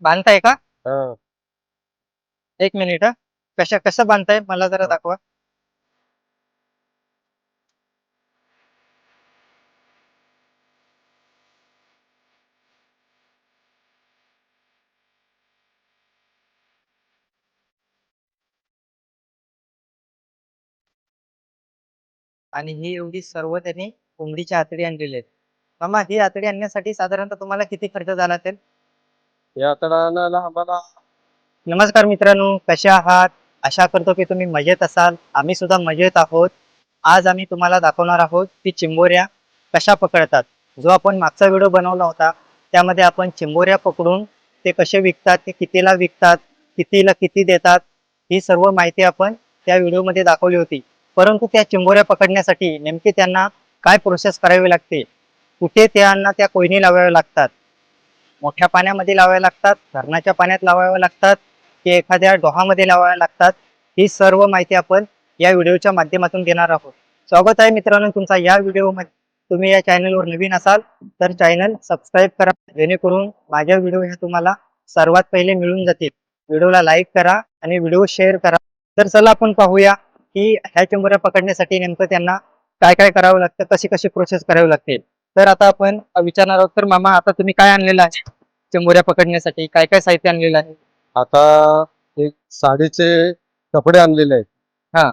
बांधताय का? हा. एक मिनिट हा. कसं बांधताय मला जरा दाखवा. आणि ही एवढी सर्व त्यांनी कोंबडीची आतडी आणलेली आहेत. मामा, ही आतडी आणण्यासाठी साधारणतः तुम्हाला किती खर्च झाला असेल? या तळाला आम्हाला नमस्कार मित्रांनो, कसे आहात? आशा करतो की तुम्ही मजेत असाल. आम्ही सुद्धा मजेत आहोत. आज आम्ही तुम्हाला दाखवणार आहोत की चिंबोऱ्या कशा पकडतात. जो आपण मागचा व्हिडिओ बनवला होता, त्यामध्ये आपण चिंबोऱ्या पकडून ते कसे विकतात, ते कितीला विकतात, कितीला किती देतात, ही सर्व माहिती आपण त्या व्हिडिओमध्ये दाखवली होती. परंतु त्या चिंबोऱ्या पकडण्यासाठी नेमके त्यांना काय प्रोसेस करावी लागते, कुठे त्यांना त्या कोयनी लावाव्या लागतात, मोठ्या पाण्यामध्ये लावाव्या लागतात, धरणाच्या पाण्यात लावाव्या लागतात, की एखाद्या डोहामध्ये लावाव्या लागतात, ही सर्व माहिती आपण या व्हिडिओच्या माध्यमातून देणार आहोत. स्वागत आहे मित्रांनो तुमचा या व्हिडिओमध्ये. तुम्ही या चॅनलवर नवीन असाल तर चॅनल सबस्क्राईब करा, जेणेकरून माझ्या व्हिडिओ हे तुम्हाला सर्वात पहिले मिळून जातील. व्हिडिओला लाईक करा आणि व्हिडिओ शेअर करा. तर चला आपण पाहूया की ह्या चिंबोऱ्या पकडण्यासाठी नेमकं त्यांना काय काय करावं लागतं, कशी कशी प्रोसेस करावी लागते. तर आता आपण विचारणार आहोत. तर मामा, आता तुम्ही काय आणलेलं आहे चिंबोऱ्या पकडण्यासाठी? काय काय साहित्य आणलेलं आहे? आता एक साडीचे कपडे आणलेले आहेत. हा.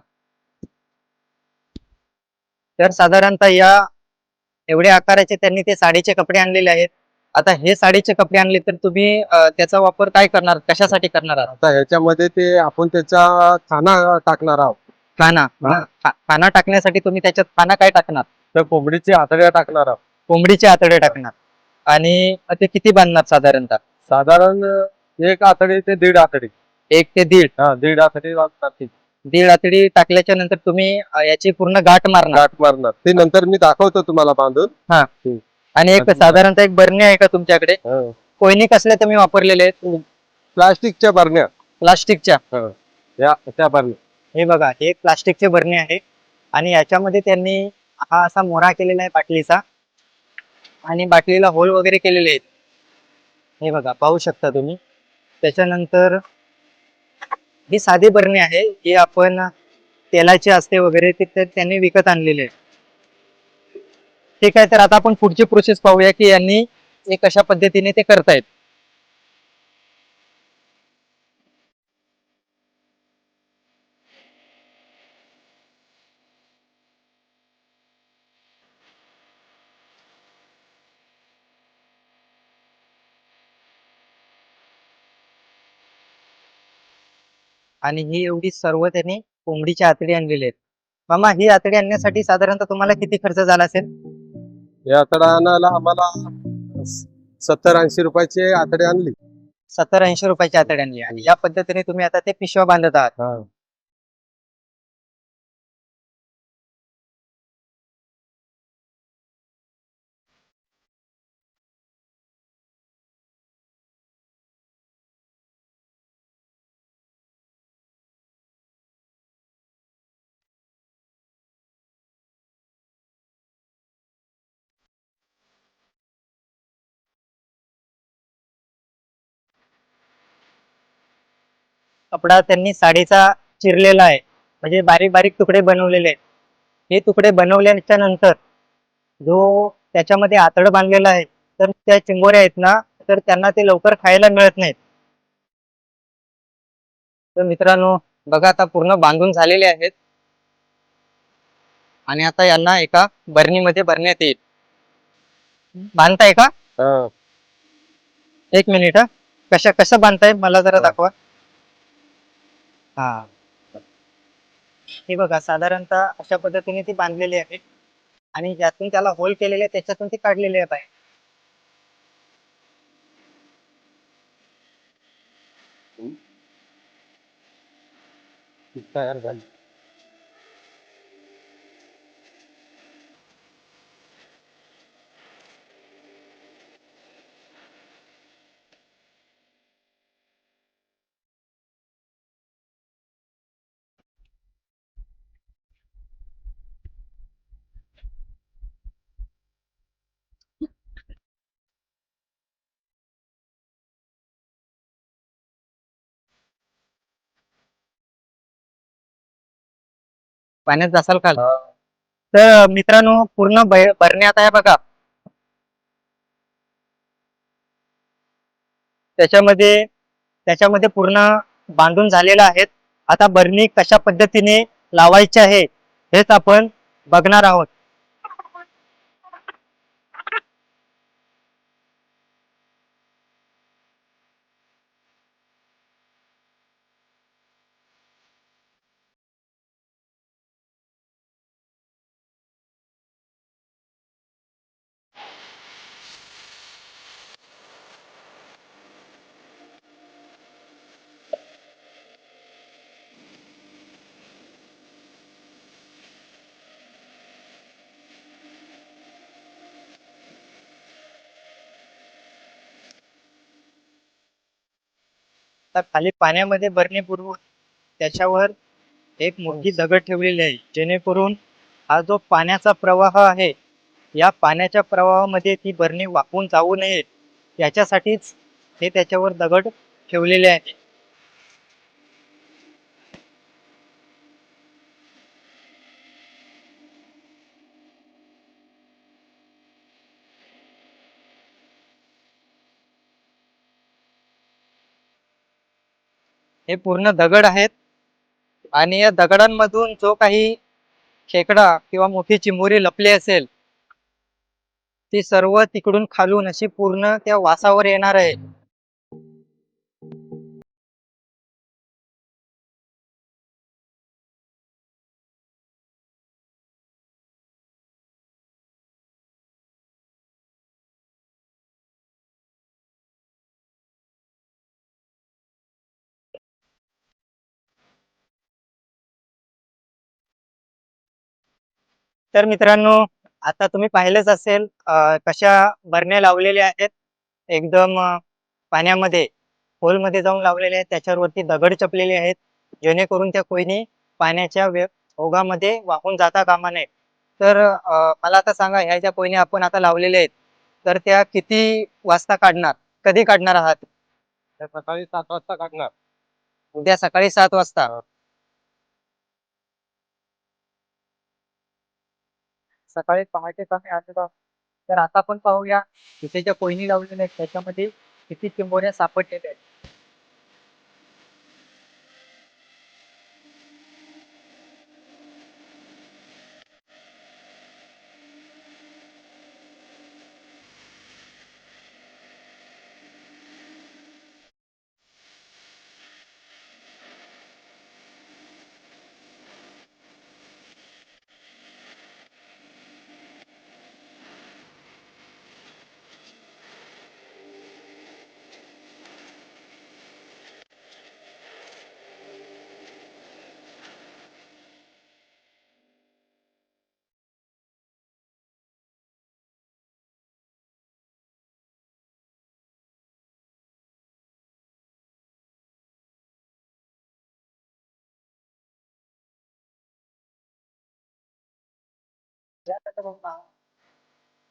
तर साधारणतः या एवढ्या आकाराचे त्यांनी ते साडीचे कपडे आणलेले आहेत. आता हे साडीचे कपडे आणले तर तुम्ही त्याचा वापर काय करणार, कशासाठी करणार आहात? आता ह्याच्यामध्ये ते आपण त्याचा खाना टाकणार आहोत. खाना. हा. खाना टाकण्यासाठी तुम्ही त्याच्यात खाना काय टाकणार? तर कोंबडीची आतड्या टाकणार आहोत. कोंबडीचे आतडे टाकणार. आणि ते किती बांधणार साधारणतः? साधारण एक आतडी ते दीड आतडी. 1 ते दीड. हा, दीड आतडी वाजतात ती. दीड आतडी टाकल्याच्या नंतर तुम्ही याची पूर्ण गाठ मारणार. गाठ मारणार ते नंतर मी दाखवतो तुम्हाला बांधून. हा. हम्म. आणि एक साधारणतः एक बरणी आहे का तुमच्याकडे? हा. कोयनी कसल्या तुम्ही वापरलेले आहेत? प्लास्टिकच्या बरण्या. प्लास्टिकच्या. हा. या त्या बरण्या. हे बघा, हे एक प्लास्टिकचे बरणी आहे आणि याच्यामध्ये त्यांनी हा असा मोरा केलेला आहे बाटलीचा आणि बाटलीला होल वगैरे केलेले आहेत. हे बघा, पाहू शकता तुम्ही. त्याच्यानंतर ही साधी बरणी आहे, ही आपण तेलाची असते वगैरे, ती त्यांनी विकत आणलेली आहे. ठीक आहे, तर आता आपण पुढची प्रोसेस पाहूया की यांनी हे कशा पद्धतीने ते करतायत. आणि ही एवढी सर्व त्यांनी कोंबडीची आतडी आणलेली आहेत. मामा, ही आतडी आणण्यासाठी साधारणतः तुम्हाला किती खर्च झाला असेल? या आतडा आणायला आम्हाला 70-80 रुपयाची आतडी आणली. 70-80 रुपयाची आतडी आणली आणि या पद्धतीने तुम्ही आता ते पिशव्या बांधत आहात. हा. कपडा त्यांनी साडीचा चिरलेला आहे, म्हणजे बारीक बारीक तुकडे बनवलेले आहेत. हे तुकडे बनवल्याच्या नंतर जो त्याच्यामध्ये आतड बांधलेला आहे, तर त्या चिंबोऱ्या आहेत ना, तर त्यांना ते लवकर खायला मिळत नाहीत. तर मित्रांनो, बघा, आता पूर्ण बांधून झालेले आहेत आणि आता यांना एका बरणीमध्ये भरण्यात येईल. बांधताय का? हा. एक मिनिट हा. कसं बांधताय मला जरा दाखवा. हा. हे बघा, साधारणतः अशा पद्धतीने ती बांधलेली आहे आणि ज्यातून त्याला होल केलेले आहे त्याच्यातून ती काढलेली आहे. तयार झाली. पाण्यात जासाल खाल. तर मित्रांनो पूर्ण भरण्यात आहे बघा. त्याच्यामध्ये त्याच्यामध्ये पूर्ण बांधून झालेलं आहेत. आता बरणी कशा पद्धतीने लावायची आहे हेच आपण बघणार आहोत. तर खाली पाण्यामध्ये बरणी पुरवून त्याच्यावर एक मोठी दगड ठेवलेली आहे, जेणेकरून हा जो पाण्याचा प्रवाह आहे या पाण्याच्या प्रवाहामध्ये ती बरणी वाहून जाऊ नये याच्यासाठीच हे त्याच्यावर दगड ठेवलेले आहे. हे पूर्ण दगड आहेत आणि या दगडांमधून जो काही खेकडा किंवा मोठी चिमुरी लपली असेल ती सर्व तिकडून खालून अशी पूर्ण त्या वासावर येणार आहे. तर मित्रांनो आता तुम्ही पाहिलेच असेल कशा बरण्या लावलेल्या आहेत एकदम पाण्यामध्ये खोलमध्ये जाऊन लावलेले आहेत. त्याच्यावरती दगड चपलेले आहेत जेणेकरून त्या कोयनी पाण्याच्या ओघामध्ये वाहून जाता कामा नये. तर मला आता सांगा ह्या ज्या कोयनी आपण आता लावलेल्या आहेत तर त्या किती वाजता काढणार, कधी काढणार आहात? त्या सकाळी 7 वाजता काढणार. उद्या सकाळी 7 वाजता. सकाळी पहाटे 8 वाजता. तर आता आपण पाहूया तिथे ज्या कोयनी लावलेल्या आहेत त्याच्यामध्ये किती चिंबोऱ्या सापडलेल्या आहेत.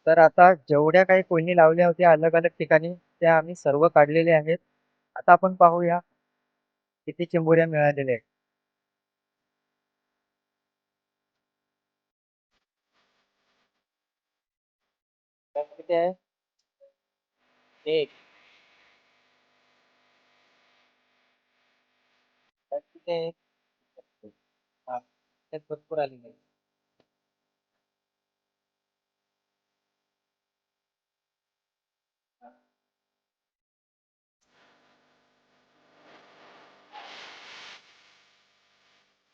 तर आता जेवढ्या काही कोयनी लावल्या होत्या अलग अलग ठिकाणी त्या आम्ही सर्व काढलेल्या आहेत. आता आपण पाहूया किती चिंबोऱ्या मिळालेल्या आहेत. तर किती आहे? एक. तर किती आहे? हा. त्यात भरपूर आलेले आहेत.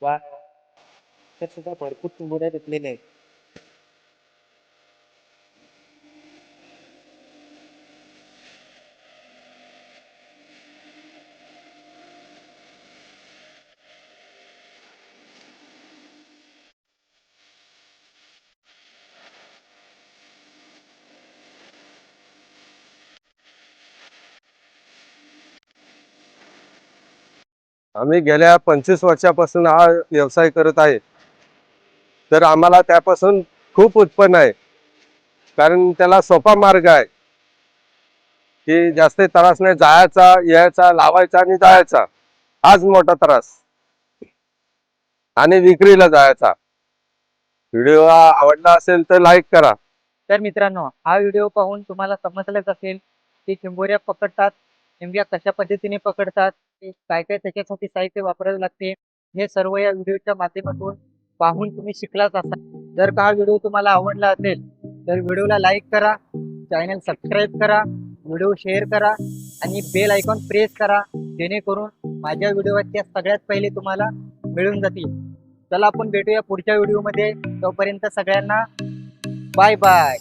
वा, त्यात सुद्धा भरपूर चिंबोऱ्या घेतलेल्या आहेत. आम्ही गेल्या 25 वर्षापासून हा व्यवसाय करत आहे. तर आम्हाला त्यापासून खूप उत्पन्न आहे. कारण त्याला सोपा मार्ग आहे की जास्त त्रास नाही, जायचा यायचा लावायचा आणि जायचा. हाच मोठा त्रास आणि विक्रीला जायचा. व्हिडिओ आवडला असेल तर लाईक करा. तर मित्रांनो, हा व्हिडिओ पाहून तुम्हाला समजलंच असेल की चिंबोऱ्या पकडतात नेमक्या कशा पद्धतीने पकडतात, ते काय काय त्याच्यासाठी साहित्य वापरावे लागते, हे सर्व या व्हिडिओच्या माध्यमातून पाहून तुम्ही शिकलाच असाल. जर का हा व्हिडिओ तुम्हाला आवडला असेल तर व्हिडिओला लाईक करा, चॅनल सबस्क्राईब करा, व्हिडिओ शेअर करा आणि बेल आयकॉन प्रेस करा, जेणेकरून माझ्या व्हिडिओच्या सगळ्यात पहिले तुम्हाला मिळून जातील. चला आपण भेटूया पुढच्या व्हिडिओमध्ये. तोपर्यंत सगळ्यांना बाय बाय.